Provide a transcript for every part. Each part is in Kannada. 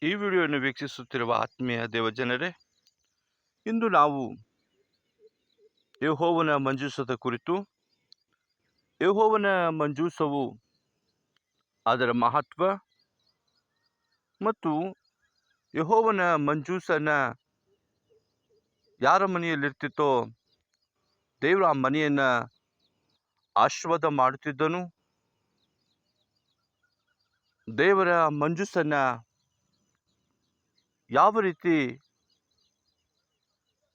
ಈ ವಿಡಿಯೋವನ್ನು ವೀಕ್ಷಿಸುತ್ತಿರುವ ಆತ್ಮೀಯ ದೇವಜನರೇ, ಇಂದು ನಾವು ಯೆಹೋವನ ಮಂಜೂಷದ ಕುರಿತು, ಯೆಹೋವನ ಮಂಜೂಷವು ಅದರ ಮಹತ್ವ ಮತ್ತು ಯೆಹೋವನ ಮಂಜೂಷನ ಯಾರ ಮನೆಯಲ್ಲಿರ್ತಿತ್ತೋ ದೇವರು ಆ ಮನೆಯನ್ನು ಆಶೀರ್ವಾದ ಮಾಡುತ್ತಿದ್ದನು. ದೇವರ ಮಂಜೂಷನ್ನ ಯಾವ ರೀತಿ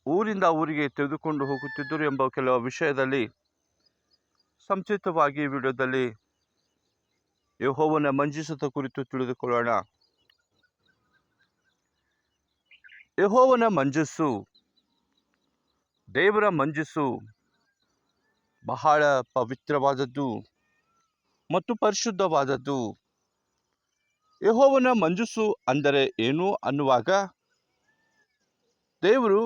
ಊರಿಂದ ಊರಿಗೆ ತೆಗೆದುಕೊಂಡು ಹೋಗುತ್ತಿದ್ದರು ಎಂಬ ಕೆಲವು ವಿಷಯದಲ್ಲಿ ಸಂಕ್ಷಿಪ್ತವಾಗಿ ಈ ವಿಡಿಯೋದಲ್ಲಿ ಯೆಹೋವನ ಮಂಜೂಷದ ಕುರಿತು ತಿಳಿದುಕೊಳ್ಳೋಣ. ಯೆಹೋವನ ಮಂಜೂಷು, ದೇವರ ಮಂಜೂಷು ಬಹಳ ಪವಿತ್ರವಾದದ್ದು ಮತ್ತು ಪರಿಶುದ್ಧವಾದದ್ದು. ಯೆಹೋವನ ಮಂಜೂಷು ಅಂದರೆ ಏನು ಅನ್ನುವಾಗ, ದೇವರು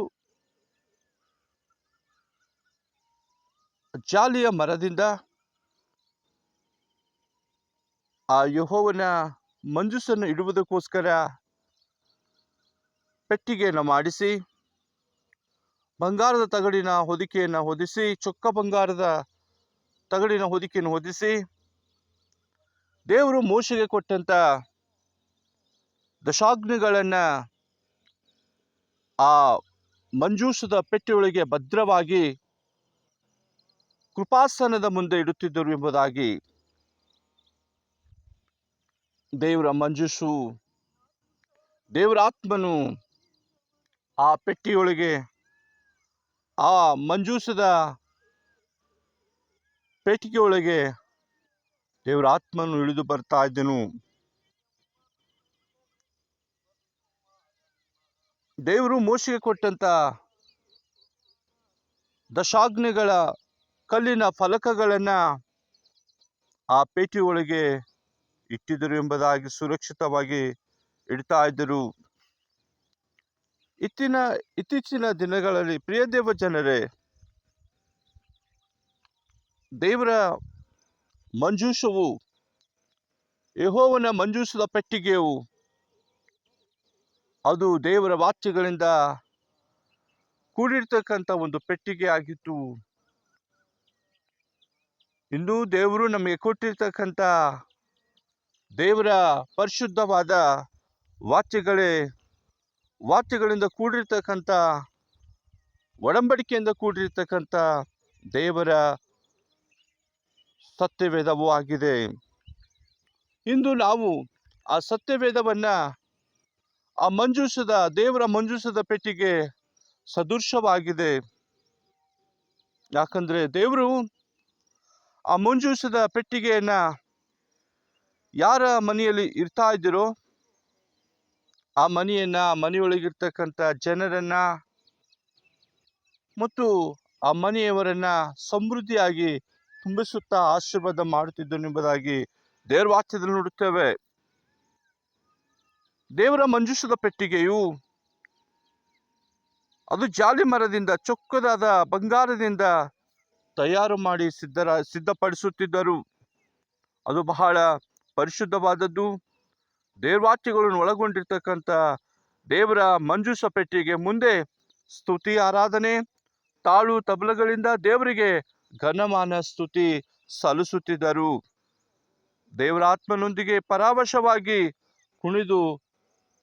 ಜಾಲಿಯ ಮರದಿಂದ ಆ ಯೆಹೋವನ ಮಂಜೂಷನ್ನು ಇಡುವುದಕ್ಕೋಸ್ಕರ ಪೆಟ್ಟಿಗೆಯನ್ನು ಮಾಡಿಸಿ, ಬಂಗಾರದ ತಗಡಿನ ಹೊದಿಕೆಯನ್ನು ಹೊದಿಸಿ, ಚೊಕ್ಕ ಬಂಗಾರದ ತಗಡಿನ ಹೊದಿಕೆಯನ್ನು ಹೊದಿಸಿ, ದೇವರು ಮೋಶೆಗೆ ಕೊಟ್ಟಂತ ದಶಾಜ್ಞೆಗಳನ್ನು ಆ ಮಂಜೂಷದ ಪೆಟ್ಟಿಯೊಳಗೆ ಭದ್ರವಾಗಿ ಕೃಪಾಸನದ ಮುಂದೆ ಇಡುತ್ತಿದ್ದರು ಎಂಬುದಾಗಿ. ದೇವರ ಮಂಜೂಷು, ದೇವರ ಆತ್ಮನು ಆ ಪೆಟ್ಟಿಯೊಳಗೆ, ಆ ಮಂಜೂಷದ ಪೆಟ್ಟಿಗೆಯೊಳಗೆ ದೇವರ ಆತ್ಮನು ಇಳಿದು ಬರ್ತಾ ಇದ್ದನು. ದೇವರು ಮೋಶೆಗೆ ಕೊಟ್ಟಂತ ದಶಾಜ್ಞೆಗಳ ಕಲ್ಲಿನ ಫಲಕಗಳನ್ನು ಆ ಪೇಟೆಯೊಳಗೆ ಇಟ್ಟಿದ್ದರು ಎಂಬುದಾಗಿ, ಸುರಕ್ಷಿತವಾಗಿ ಇಡ್ತಾ ಇದ್ದರು. ಇತ್ತೀಚಿನ ದಿನಗಳಲ್ಲಿ ಪ್ರಿಯ ದೇವ ಜನರೇ, ದೇವರ ಮಂಜೂಷವು, ಯೆಹೋವನ ಮಂಜೂಷದ ಪೆಟ್ಟಿಗೆಯು, ಅದು ದೇವರ ವಾಕ್ಯಗಳಿಂದ ಕೂಡಿರ್ತಕ್ಕಂಥ ಒಂದು ಪೆಟ್ಟಿಗೆ ಆಗಿತ್ತು. ಇಂದು ದೇವರು ನಮಗೆ ಕೊಟ್ಟಿರ್ತಕ್ಕಂಥ ದೇವರ ಪರಿಶುದ್ಧವಾದ ವಾಕ್ಯಗಳಿಂದ ಕೂಡಿರ್ತಕ್ಕಂಥ, ಒಡಂಬಡಿಕೆಯಿಂದ ಕೂಡಿರ್ತಕ್ಕಂಥ ದೇವರ ಸತ್ಯವೇದವೂ ಆಗಿದೆ. ಇಂದು ನಾವು ಆ ಸತ್ಯವೇದವನ್ನ, ಆ ದೇವರ ಮಂಜೂಷದ ಪೆಟ್ಟಿಗೆ ಸದೃಶವಾಗಿದೆ. ಯಾಕಂದ್ರೆ ದೇವರು ಆ ಮಂಜೂಷದ ಪೆಟ್ಟಿಗೆಯನ್ನ ಯಾರ ಮನೆಯಲ್ಲಿ ಇರ್ತಾ ಇದ್ದೀರೋ ಆ ಮನೆಯೊಳಗಿರ್ತಕ್ಕಂಥ ಜನರನ್ನ ಮತ್ತು ಆ ಮನೆಯವರನ್ನ ಸಮೃದ್ಧಿಯಾಗಿ ತುಂಬಿಸುತ್ತಾ ಆಶೀರ್ವಾದ ಮಾಡುತ್ತಿದ್ದನು ಎಂಬುದಾಗಿ ದೇವರ ವಾಕ್ಯದಲ್ಲಿ ನೋಡುತ್ತೇವೆ. ದೇವರ ಮಂಜೂಷದ ಪೆಟ್ಟಿಗೆಯು ಅದು ಜಾಲಿ ಮರದಿಂದ, ಚೊಕ್ಕದಾದ ಬಂಗಾರದಿಂದ ತಯಾರು ಮಾಡಿ ಸಿದ್ಧಪಡಿಸುತ್ತಿದ್ದರು. ಅದು ಬಹಳ ಪರಿಶುದ್ಧವಾದದ್ದು. ದೇವರ ವಾಕ್ಯಗಳನ್ನು ಒಳಗೊಂಡಿರ್ತಕ್ಕಂಥ ದೇವರ ಮಂಜೂಷ ಪೆಟ್ಟಿಗೆ ಮುಂದೆ ಸ್ತುತಿ, ಆರಾಧನೆ, ತಾಳು ತಬಲಗಳಿಂದ ದೇವರಿಗೆ ಘನಮಾನ ಸ್ತುತಿ ಸಲ್ಲಿಸುತ್ತಿದ್ದರು. ದೇವರ ಆತ್ಮನೊಂದಿಗೆ ಪರವಶವಾಗಿ ಕುಣಿದು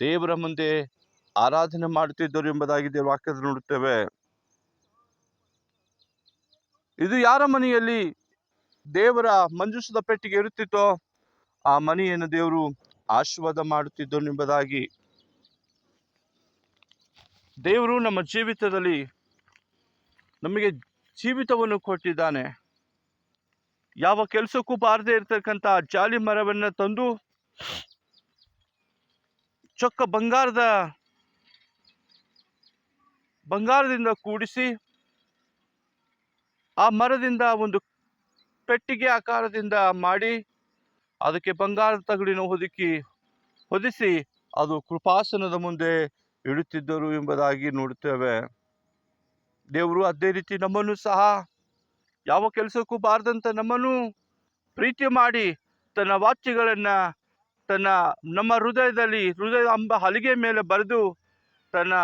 ದೇವರ ಮುಂದೆ ಆರಾಧನೆ ಮಾಡುತ್ತಿದ್ದರು ಎಂಬುದಾಗಿ ದೇವರ ವಾಕ್ಯದಲ್ಲಿ ನೋಡುತ್ತೇವೆ. ಇದು ಯಾರ ಮನೆಯಲ್ಲಿ ದೇವರ ಮಂಜೂಷದ ಪೆಟ್ಟಿಗೆ ಇರುತ್ತಿತ್ತೋ ಆ ಮನೆಯನ್ನು ದೇವರು ಆಶೀರ್ವಾದ ಮಾಡುತ್ತಿದ್ದನು ಎಂಬುದಾಗಿ. ದೇವರು ನಮ್ಮ ಜೀವಿತದಲ್ಲಿ ನಮಗೆ ಜೀವಿತವನ್ನು ಕೊಟ್ಟಿದ್ದಾನೆ. ಯಾವ ಕೆಲಸಕ್ಕೂ ಬಾರದೇ ಇರತಕ್ಕಂಥ ಜಾಲಿ ಮರವನ್ನು ತಂದು ಚೊಕ್ಕ ಬಂಗಾರದಿಂದ ಕೂಡಿಸಿ, ಆ ಮರದಿಂದ ಒಂದು ಪೆಟ್ಟಿಗೆ ಆಕಾರದಿಂದ ಮಾಡಿ, ಅದಕ್ಕೆ ಬಂಗಾರದ ತಗಡಿನ ಹೊದಿಸಿ ಅದು ಕೃಪಾಸನದ ಮುಂದೆ ಇಡುತ್ತಿದ್ದರು ಎಂಬುದಾಗಿ ನೋಡುತ್ತೇವೆ. ದೇವರು ಅದೇ ರೀತಿ ನಮ್ಮನ್ನು ಸಹ ಯಾವ ಕೆಲಸಕ್ಕೂ ಬಾರದಂತ ನಮ್ಮನ್ನು ಪ್ರೀತಿ ಮಾಡಿ ತನ್ನ ವಾಕ್ಯಗಳನ್ನ ನಮ್ಮ ಹೃದಯದ ಹಲಿಗೆ ಮೇಲೆ ಬರೆದು ತನ್ನ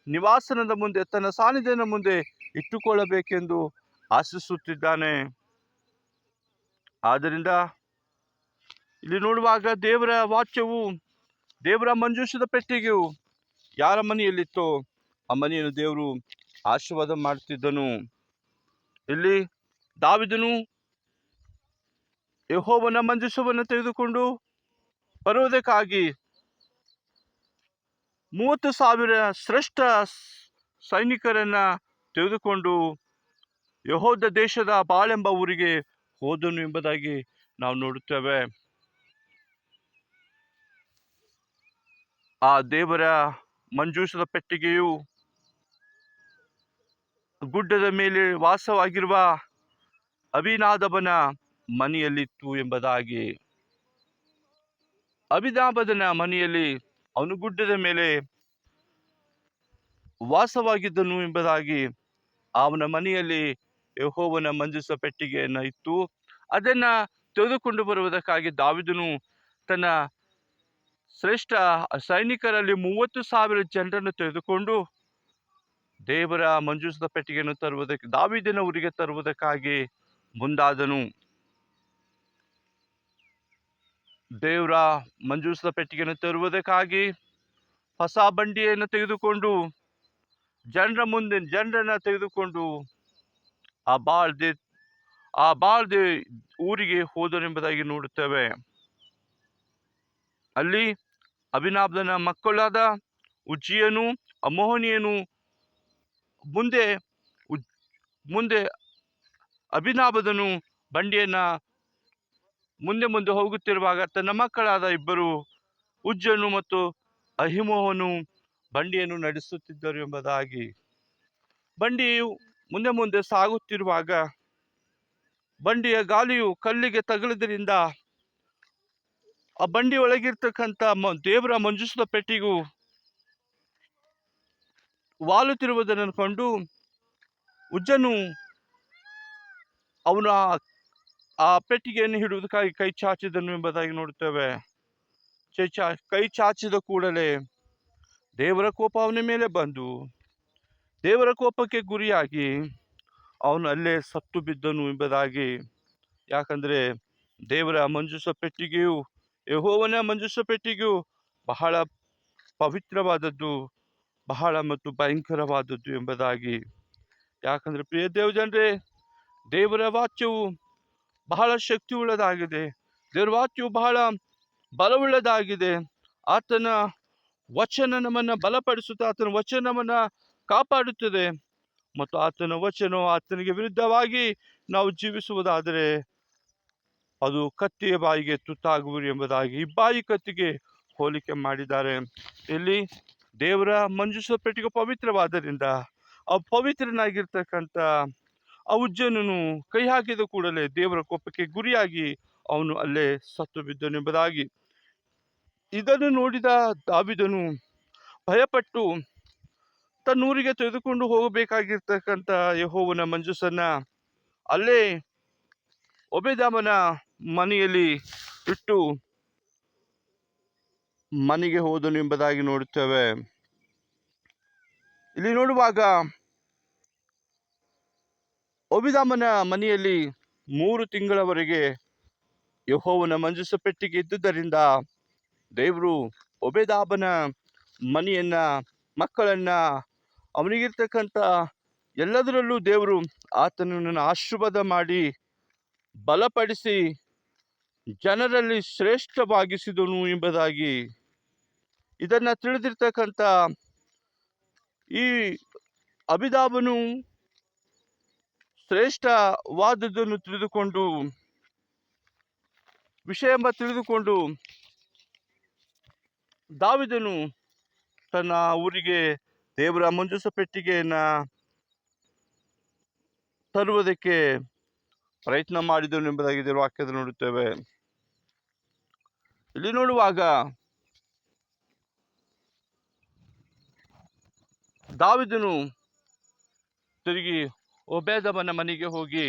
ನಿವಾಸನದ ಮುಂದೆ, ತನ್ನ ಸಾನ್ನಿಧ್ಯದ ಮುಂದೆ ಇಟ್ಟುಕೊಳ್ಳಬೇಕೆಂದು ಆಶಿಸುತ್ತಿದ್ದಾನೆ. ಆದ್ದರಿಂದ ಇಲ್ಲಿ ನೋಡುವಾಗ ದೇವರ ವಾಕ್ಯವು, ದೇವರ ಮಂಜೂಷದ ಪೆಟ್ಟಿಗೆಯು ಯಾರ ಮನೆಯಲ್ಲಿತ್ತೋ ಆ ಮನೆಯನ್ನು ದೇವರು ಆಶೀರ್ವಾದ ಮಾಡುತ್ತಿದ್ದನು. ಇಲ್ಲಿ ದಾವೀದನು ಯೆಹೋವನ ಮಂಜೂಷವನ್ನು ತೆಗೆದುಕೊಂಡು ಬರುವುದಕ್ಕಾಗಿ 30,000 ಶ್ರೇಷ್ಠ ಸೈನಿಕರನ್ನ ತೆಗೆದುಕೊಂಡು ಯೆಹೂದ ದೇಶದ ಬಾಳೆಂಬ ಊರಿಗೆ ಹೋದನು ಎಂಬುದಾಗಿ ನಾವು ನೋಡುತ್ತೇವೆ. ಆ ದೇವರ ಮಂಜೂಷದ ಪೆಟ್ಟಿಗೆಯು ಗುಡ್ಡದ ಮೇಲೆ ವಾಸವಾಗಿರುವ ಅಭಿನಾದಾಬನ ಮನೆಯಲ್ಲಿತ್ತು ಎಂಬುದಾಗಿ. ಅಭಿನಾದಾಬನ ಮನೆಯಲ್ಲಿ ಅವನು ಗುಡ್ಡದ ಮೇಲೆ ವಾಸವಾಗಿದ್ದನು ಎಂಬುದಾಗಿ. ಅವನ ಮನೆಯಲ್ಲಿ ಯೆಹೋವನ ಮಂಜೂಷದ ಪೆಟ್ಟಿಗೆಯನ್ನ ಇತ್ತು. ಅದನ್ನ ತೆಗೆದುಕೊಂಡು ಬರುವುದಕ್ಕಾಗಿ ದಾವೀದನು ತನ್ನ ಶ್ರೇಷ್ಠ ಸೈನಿಕರಲ್ಲಿ 30,000 ಜನರನ್ನು ತೆಗೆದುಕೊಂಡು ದೇವರ ಮಂಜೂಷದ ಪೆಟ್ಟಿಗೆಯನ್ನು ತರುವುದಕ್ಕೆ, ದಾವೀದನ ಊರಿಗೆ ತರುವುದಕ್ಕಾಗಿ ಮುಂದಾದನು. ದೇವರ ಮಂಜೂಷದ ಪೆಟ್ಟಿಗೆಯನ್ನು ತರುವುದಕ್ಕಾಗಿ ಹೊಸ ಬಂಡಿಯನ್ನು ತೆಗೆದುಕೊಂಡು ಜನರನ್ನ ತೆಗೆದುಕೊಂಡು ಆ ಬಾಳ್ದೆ ಊರಿಗೆ ಹೋದನೆಂಬುದಾಗಿ ನೋಡುತ್ತೇವೆ. ಅಲ್ಲಿ ಅಭಿನಾದಾಬನ ಮಕ್ಕಳಾದ ಉಜ್ಜೀಯನು, ಅಮೋಹನಿಯನು ಮುಂದೆ ಅಭಿನಾದಾಬನು ಬಂಡಿಯನ್ನ ಮುಂದೆ ಹೋಗುತ್ತಿರುವಾಗ ತನ್ನ ಮಕ್ಕಳಾದ ಇಬ್ಬರು ಉಜ್ಜನು ಮತ್ತು ಅಹಿಮೋಹನು ಬಂಡಿಯನ್ನು ನಡೆಸುತ್ತಿದ್ದರು ಎಂಬುದಾಗಿ. ಬಂಡಿಯು ಮುಂದೆ ಸಾಗುತ್ತಿರುವಾಗ ಬಂಡಿಯ ಗಾಲಿಯು ಕಲ್ಲಿಗೆ ತಗುಲಿದ್ರಿಂದ ಆ ಬಂಡಿ ಒಳಗಿರ್ತಕ್ಕಂಥ ದೇವರ ಮಂಜೂಷದ ಪೆಟ್ಟಿಗೂ ವಾಲುತ್ತಿರುವುದನ್ನು ಕಂಡು ಉಜ್ಜನು ಅವನು ಆ ಪೆಟ್ಟಿಗೆಯನ್ನು ಹಿಡುವುದಕ್ಕಾಗಿ ಕೈ ಚಾಚಿದನು ಎಂಬುದಾಗಿ ನೋಡುತ್ತೇವೆ. ಕೈ ಚಾಚಿದ ಕೂಡಲೇ ದೇವರ ಕೋಪ ಅವನ ಮೇಲೆ ಬಂದು ದೇವರ ಕೋಪಕ್ಕೆ ಗುರಿಯಾಗಿ ಅವನು ಅಲ್ಲೇ ಸತ್ತು ಬಿದ್ದನು ಎಂಬುದಾಗಿ. ಯಾಕಂದ್ರೆ ದೇವರ ಮಂಜೂಷ ಪೆಟ್ಟಿಗೆಯು, ಯೆಹೋವನ ಮಂಜೂಷ ಪೆಟ್ಟಿಗೆಯು ಬಹಳ ಪವಿತ್ರವಾದದ್ದು, ಬಹಳ ಮತ್ತು ಭಯಂಕರವಾದದ್ದು ಎಂಬುದಾಗಿ. ಯಾಕಂದ್ರೆ ಪ್ರಿಯ ದೇವಜನರೇ, ದೇವರ ವಾಕ್ಯವು ಬಹಳ ಶಕ್ತಿ ಉಳ್ಳದಾಗಿದೆ. ದೇವರ ವಾಕ್ಯವು ಬಹಳ ಬಲವುಳ್ಳದಾಗಿದೆ. ಆತನ ವಚನ ನಮ್ಮನ್ನ ಬಲಪಡಿಸುತ್ತೆ, ಆತನ ವಚನ ನಮ್ಮನ್ನ ಕಾಪಾಡುತ್ತದೆ. ಮತ್ತು ಆತನ ವಚನವು ಆತನಿಗೆ ವಿರುದ್ಧವಾಗಿ ನಾವು ಜೀವಿಸುವುದಾದರೆ ಅದು ಕತ್ತಿಯ ಬಾಯಿಗೆ ತುತ್ತಾಗುವುದು ಎಂಬುದಾಗಿ ಇಬ್ಬಾಯಿ ಕತ್ತಿಗೆ ಹೋಲಿಕೆ ಮಾಡಿದ್ದಾರೆ. ಇಲ್ಲಿ ದೇವರ ಮಂಜೂಷದ ಪೆಟ್ಟಿಗೆ ಪವಿತ್ರವಾದ್ದರಿಂದ ಆ ಪವಿತ್ರನಾಗಿರ್ತಕ್ಕಂಥ ಆ ಉಜ್ಜನನು ಕೈ ಹಾಕಿದ ಕೂಡಲೇ ದೇವರ ಕೋಪಕ್ಕೆ ಗುರಿಯಾಗಿ ಅವನು ಅಲ್ಲೇ ಸತ್ತು ಬಿದ್ದನು ಎಂಬುದಾಗಿ. ಇದನ್ನು ನೋಡಿದ ದಾವೀದನು ಭಯಪಟ್ಟು ತನ್ನೂರಿಗೆ ತೆಗೆದುಕೊಂಡು ಹೋಗಬೇಕಾಗಿರ್ತಕ್ಕಂಥ ಯೆಹೋವನ ಮಂಜೂಷನ್ನ ಅಲ್ಲೇ ಓಬೇದೆದೋಮನ ಮನೆಯಲ್ಲಿ ಇಟ್ಟು ಮನೆಗೆ ಹೋದನು ಎಂಬುದಾಗಿ ನೋಡುತ್ತೇವೆ. ಇಲ್ಲಿ ನೋಡುವಾಗ ಓಬೇದೆದೋಮನ ಮನೆಯಲ್ಲಿ 3 ತಿಂಗಳವರೆಗೆ ಯೆಹೋವನ ಮಂಜೂಷ ಪೆಟ್ಟಿಗೆ ಇದ್ದುದರಿಂದ ದೇವರು ಓಬೇದೆದೋಮನ ಮನೆಯನ್ನ, ಮಕ್ಕಳನ್ನ, ಅವನಿಗಿರ್ತಕ್ಕಂಥ ಎಲ್ಲದರಲ್ಲೂ ದೇವರು ಆತನನ್ನು ಆಶೀರ್ವಾದ ಮಾಡಿ ಬಲಪಡಿಸಿ ಜನರಲ್ಲಿ ಶ್ರೇಷ್ಠವಾಗಿಸಿದನು ಎಂಬುದಾಗಿ. ಇದನ್ನ ತಿಳಿದಿರ್ತಕ್ಕಂಥ ಈ ಅಭಿನಾದಾಬನು ಶ್ರೇಷ್ಠವಾದದ್ದನ್ನು ತಿಳಿದುಕೊಂಡು ದಾವೀದನು ತನ್ನ ಊರಿಗೆ ದೇವರ ಮಂಜೂಷ ಪೆಟ್ಟಿಗೆಯನ್ನ ತರುವುದಕ್ಕೆ ಪ್ರಯತ್ನ ಮಾಡಿದನು ಎಂಬುದಾಗಿ ದೇವರ ವಾಕ್ಯದಲ್ಲಿ ನೋಡುತ್ತೇವೆ. ಇಲ್ಲಿ ನೋಡುವಾಗ ದಾವೀದನು ತಿರುಗಿ ಓಬೇದೆದೋಮನ ಮನೆಗೆ ಹೋಗಿ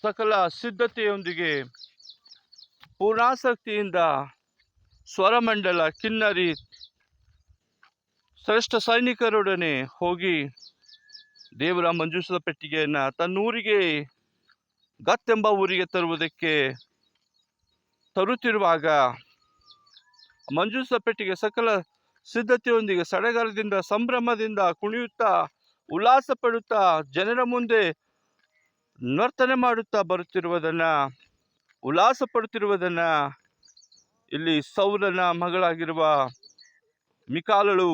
ಸಕಲ ಸಿದ್ಧತೆಯೊಂದಿಗೆ ಪೂರ್ಣಾಸಕ್ತಿಯಿಂದ ಸ್ವರಮಂಡಲ, ಕಿನ್ನರಿ, ಶ್ರೇಷ್ಠ ಸೈನಿಕರೊಡನೆ ಹೋಗಿ ದೇವರ ಮಂಜೂಷದ ಪೆಟ್ಟಿಗೆಯನ್ನ ತನ್ನೂರಿಗೆ, ಗತ್ ಎಂಬ ಊರಿಗೆ ತರುವುದಕ್ಕೆ ತರುತ್ತಿರುವಾಗ ಮಂಜೂಷದ ಪೆಟ್ಟಿಗೆ ಸಕಲ ಸಿದ್ಧತೆಯೊಂದಿಗೆ ಸಡಗರದಿಂದ, ಸಂಭ್ರಮದಿಂದ ಕುಣಿಯುತ್ತಾ, ಉಲ್ಲಾಸ ಪಡುತ್ತಾ, ಜನರ ಮುಂದೆ ನರ್ತನೆ ಮಾಡುತ್ತಾ ಬರುತ್ತಿರುವುದನ್ನ, ಉಲ್ಲಾಸ ಪಡುತ್ತಿರುವುದನ್ನ ಇಲ್ಲಿ ಸೌಲನ ಮಗಳಾಗಿರುವ ಮಿಕಾಲಳು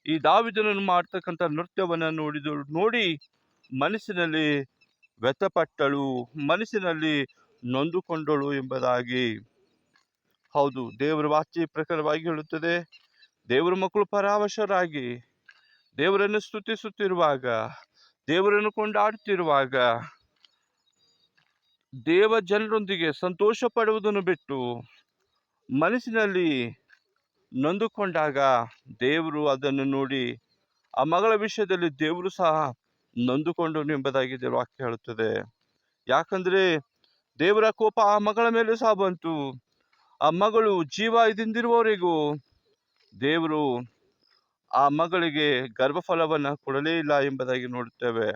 ಈ ದಾವೀದನನ್ನು ಮಾಡ್ತಕ್ಕಂಥ ನೃತ್ಯವನ್ನ ನೋಡಿ ಮನಸ್ಸಿನಲ್ಲಿ ವ್ಯಥಪಟ್ಟಳು, ಮನಸ್ಸಿನಲ್ಲಿ ನೊಂದುಕೊಂಡಳು ಎಂಬುದಾಗಿ. ಹೌದು, ದೇವರ ವಾಕ್ಯ ಪ್ರಕಾರವಾಗಿ ಹೇಳುತ್ತದೆ, ದೇವರ ಮಕ್ಕಳು ಪರವಶರಾಗಿ ದೇವರನ್ನು ಸ್ತುತಿಸುತ್ತಿರುವಾಗ, ದೇವರನ್ನು ಕೊಂಡಾಡುತ್ತಿರುವಾಗ, ದೇವ ಜನರೊಂದಿಗೆ ಸಂತೋಷ ಪಡುವುದನ್ನು ಬಿಟ್ಟು ಮನಸ್ಸಿನಲ್ಲಿ ನೊಂದುಕೊಂಡಾಗ ದೇವರು ಅದನ್ನು ನೋಡಿ ಆ ಮಗಳ ವಿಷಯದಲ್ಲಿ ದೇವರು ಸಹ ನೊಂದುಕೊಂಡನು ಎಂಬುದಾಗಿ ದೇವರ ವಾಕ್ಯ ಹೇಳುತ್ತದೆ. ಯಾಕಂದ್ರೆ ದೇವರ ಕೋಪ ಆ ಮಗಳ ಮೇಲೆ ಸಹ ಬಂತು. ಆ ಮಗಳು ಜೀವ ಇದಿಂದಿರುವವರೆಗೂ ದೇವರು ಆ ಮಗಳಿಗೆ ಗರ್ಭಫಲವನ್ನ ಕೊಡಲೇ ಇಲ್ಲ ಎಂಬುದಾಗಿ ನೋಡುತ್ತೇವೆ.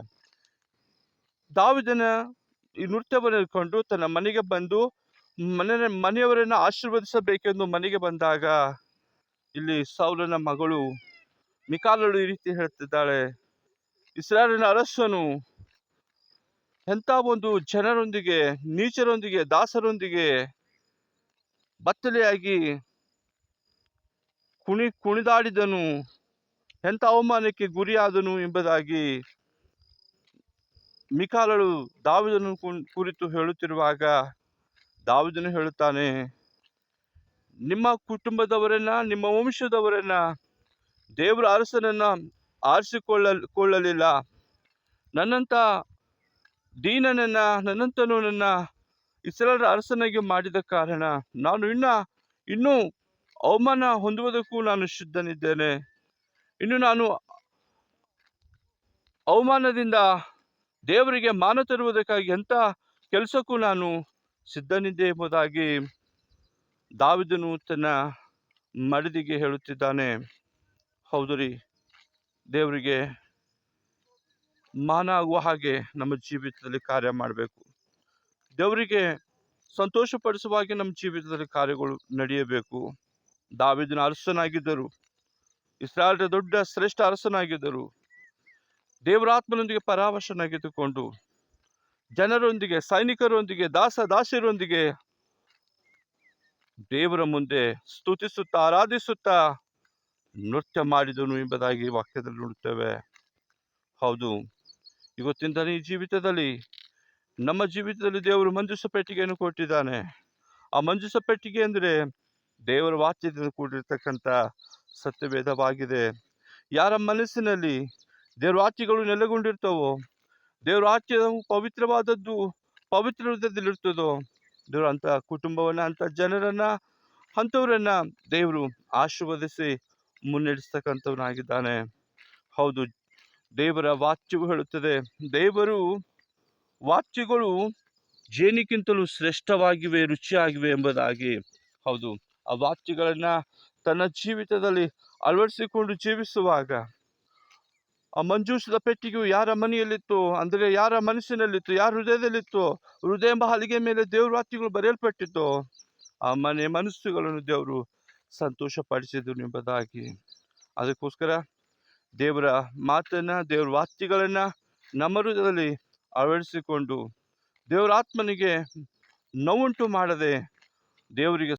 ದಾವೀದನ ಈ ನೃತ್ಯವನ್ನು ಕೊಂಡು ತನ್ನ ಮನೆಗೆ ಬಂದು ಮನೆಯವರನ್ನ ಆಶೀರ್ವದಿಸಬೇಕೆಂದು ಮನೆಗೆ ಬಂದಾಗ ಇಲ್ಲಿ ಸೌಲನ ಮಗಳು ಮಿಕಾಲಳು ಈ ರೀತಿ ಹೇಳ್ತಿದ್ದಾಳೆ, ಇಸ್ರಾಯೇಲಿನ ಅರಸನು ಎಂಥ ಒಂದು ಜನರೊಂದಿಗೆ, ನೀಚರೊಂದಿಗೆ, ದಾಸರೊಂದಿಗೆ ಬತ್ತಲೆಯಾಗಿ ಕುಣಿದಾಡಿದನು, ಎಂಥ ಅವಮಾನಕ್ಕೆ ಗುರಿಯಾದನು ಎಂಬುದಾಗಿ ಮಿಕಾಲಳು ದಾವೀದನ ಕುರಿತು ಹೇಳುತ್ತಿರುವಾಗ ದಾವೀದನು ಹೇಳುತ್ತಾನೆ, ನಿಮ್ಮ ಕುಟುಂಬದವರನ್ನ, ನಿಮ್ಮ ವಂಶದವರನ್ನ ದೇವರ ಅರಸನನ್ನ ಆರಿಸಿಕೊಳ್ಳಲಿಲ್ಲ. ನನ್ನಂತ ದೀನನನ್ನ, ನನ್ನಂತನವನನ್ನ ಇಸ್ರಾಯೇಲ್ ಅರಸನಾಗಿ ಮಾಡಿದ ಕಾರಣ ನಾನು ಇನ್ನೂ ಅವಮಾನ ಹೊಂದುವುದಕ್ಕೂ ನಾನು ಸಿದ್ಧನಿದ್ದೇನೆ. ಇನ್ನು ನಾನು ಅವಮಾನದಿಂದ ದೇವರಿಗೆ ಮಾನ ತರುವುದಕ್ಕಾಗಿ ಎಂಥ ಕೆಲಸಕ್ಕೂ ನಾನು ಸಿದ್ಧನಿದ್ದೆ ಎಂಬುದಾಗಿ ದಾವೀದನು ತನ್ನ ಮಡದಿಗೆ ಹೇಳುತ್ತಿದ್ದಾನೆ. ಹೌದು ರೀ, ದೇವರಿಗೆ ಮಾನ ಆಗುವ ಹಾಗೆ ನಮ್ಮ ಜೀವಿತದಲ್ಲಿ ಕಾರ್ಯ ಮಾಡಬೇಕು. ದೇವರಿಗೆ ಸಂತೋಷಪಡಿಸುವ ಹಾಗೆ ನಮ್ಮ ಜೀವಿತದಲ್ಲಿ ಕಾರ್ಯಗಳು ನಡೆಯಬೇಕು. ದಾವೀದನ ಅರಸನಾಗಿದ್ದರು, ಇಸ್ರಾಯೇಲಿನ ದೊಡ್ಡ ಶ್ರೇಷ್ಠ ಅರಸನಾಗಿದ್ದರು. ದೇವರಾತ್ಮನೊಂದಿಗೆ ಪರಾವಶನಾಗಿದ್ದುಕೊಂಡು ಜನರೊಂದಿಗೆ, ಸೈನಿಕರೊಂದಿಗೆ, ದಾಸರೊಂದಿಗೆ ದೇವರ ಮುಂದೆ ಸ್ತುತಿಸುತ್ತಾ, ಆರಾಧಿಸುತ್ತಾ ನೃತ್ಯ ಮಾಡಿದನು ಎಂಬುದಾಗಿ ವಾಕ್ಯದಲ್ಲಿ ನೋಡುತ್ತೇವೆ. ಹೌದು, ಇವತ್ತಿನ ಈ ಜೀವಿತದಲ್ಲಿ, ನಮ್ಮ ಜೀವಿತದಲ್ಲಿ ದೇವರು ಮಂಜೂಷ ಪೆಟ್ಟಿಗೆಯನ್ನು ಕೊಟ್ಟಿದ್ದಾನೆ. ಆ ಮಂಜೂಷ ಪೆಟ್ಟಿಗೆ ಅಂದರೆ ದೇವರ ವಾಕ್ಯದಿಂದ ಕೂಡಿರ್ತಕ್ಕಂಥ ಸತ್ಯವೇದವಾಗಿದೆ. ಯಾರ ಮನಸ್ಸಿನಲ್ಲಿ ದೇವರ ವಾಕ್ಯಗಳು ನೆಲೆಗೊಂಡಿರ್ತವೋ, ದೇವರ ವಾಕ್ಯವು ಪವಿತ್ರವಾದದ್ದು ಪವಿತ್ರ ಹೃದಯದಲ್ಲಿರ್ತದೋ, ದೇವರು ಅಂತ ಕುಟುಂಬವನ್ನ, ಅಂತ ಜನರನ್ನ, ಅಂಥವರನ್ನ ದೇವರು ಆಶೀರ್ವದಿಸಿ ಮುನ್ನಡೆಸ್ತಕ್ಕಂಥವನಾಗಿದ್ದಾನೆ. ಹೌದು, ದೇವರ ವಾಕ್ಯವು ಹೇಳುತ್ತದೆ, ದೇವರು ವಾಕ್ಯಗಳು ಜೇನಿಗಿಂತಲೂ ಶ್ರೇಷ್ಠವಾಗಿವೆ, ರುಚಿಯಾಗಿವೆ ಎಂಬುದಾಗಿ. ಹೌದು, ಆ ವಾಕ್ಯಗಳನ್ನ ತನ್ನ ಜೀವಿತದಲ್ಲಿ ಅಳವಡಿಸಿಕೊಂಡು ಜೀವಿಸುವಾಗ ಆ ಮಂಜೂಷದ ಪೆಟ್ಟಿಗೆಯು ಯಾರ ಮನೆಯಲ್ಲಿತ್ತು, ಅಂದರೆ ಯಾರ ಮನಸ್ಸಿನಲ್ಲಿತ್ತು, ಯಾರ ಹೃದಯದಲ್ಲಿತ್ತು, ಹೃದಯ ಎಂಬ ಹಲಿಗೆ ಮೇಲೆ ದೇವ್ರ ವಾಕ್ಯಗಳು ಬರೆಯಲ್ಪಟ್ಟಿತ್ತು, ಆ ಮನಸ್ಸುಗಳನ್ನು ದೇವರು ಸಂತೋಷ ಪಡಿಸಿದನು ಎಂಬುದಾಗಿ. ಅದಕ್ಕೋಸ್ಕರ ದೇವರ ಮಾತನ್ನ, ದೇವರ ವಾಕ್ಯಗಳನ್ನ ನಮ್ಮ ಹೃದಯದಲ್ಲಿ ಅಳವಡಿಸಿಕೊಂಡು ದೇವರ ಆತ್ಮನಿಗೆ ನೋವುಂಟು ಮಾಡದೆ ದೇವರಿಗೆ